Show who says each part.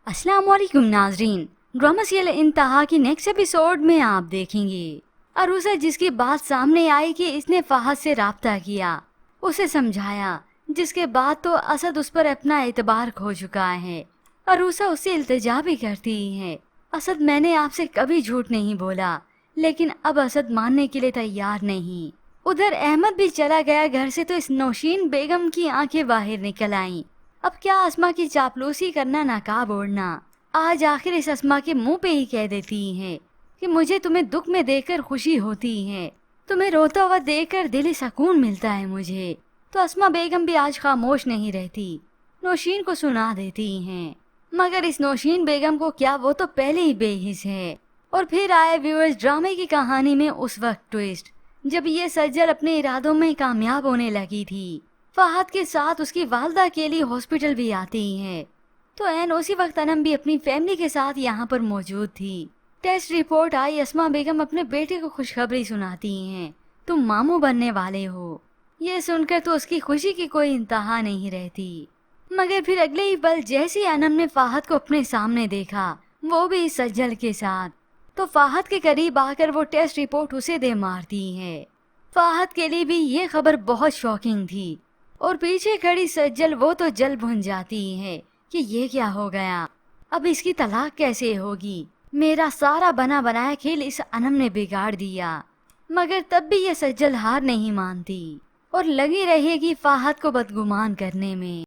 Speaker 1: अस्सलाम वालेकुम नाजरीन। ड्रामा सीरियल इंतहा की नेक्स्ट एपिसोड में आप देखेंगे अरूसा जिसकी बात सामने आई कि इसने फहद से राब्ता किया, उसे समझाया, जिसके बाद तो असद उस पर अपना एतबार खो चुका है। अरूसा उससे इल्तिजा भी करती है, असद मैंने आपसे कभी झूठ नहीं बोला, लेकिन अब असद मानने के लिए तैयार नहीं। उधर अहमद भी चला गया घर से तो इस नौशीन बेगम की आंखें बाहर निकल आईं। अब क्या अस्मा की चापलूसी करना नकाब ओढ़ना, आज आखिर इस अस्मा के मुंह पे ही कह देती हैं कि मुझे तुम्हें दुख में देखकर खुशी होती है, तुम्हें रोता हुआ देखकर दिली सुकून मिलता है मुझे। तो अस्मा बेगम भी आज खामोश नहीं रहती, नौशीन को सुना देती हैं। मगर इस नौशीन बेगम को क्या, वो तो पहले ही बेहिस है। और फिर आए व्यूअर्स ड्रामे की कहानी में उस वक्त ट्विस्ट, जब ये सज्जल अपने इरादों में कामयाब होने लगी थी। फहद के साथ उसकी वालदा के लिए हॉस्पिटल भी आती है, तो एन उसी वक्त अनम भी अपनी फैमिली के साथ यहाँ पर मौजूद थी। टेस्ट रिपोर्ट आई, अस्मा बेगम अपने बेटे को खुशखबरी सुनाती हैं, तुम मामू बनने वाले हो। ये सुनकर तो उसकी खुशी की कोई इंतहा नहीं रहती। मगर फिर अगले ही पल जैसे अनम ने फहद को अपने सामने देखा, वो भी इस सज्जल के साथ, तो फहद के करीब आकर वो टेस्ट रिपोर्ट उसे दे मारती है। फहद के लिए भी ये खबर बहुत शॉकिंग थी, और पीछे खड़ी सज्जल वो तो जल भुन जाती है कि ये क्या हो गया, अब इसकी तलाक कैसे होगी, मेरा सारा बना बनाया खेल इस अनम ने बिगाड़ दिया। मगर तब भी ये सज्जल हार नहीं मानती और लगी रहेगी फहद को बदगुमान करने में।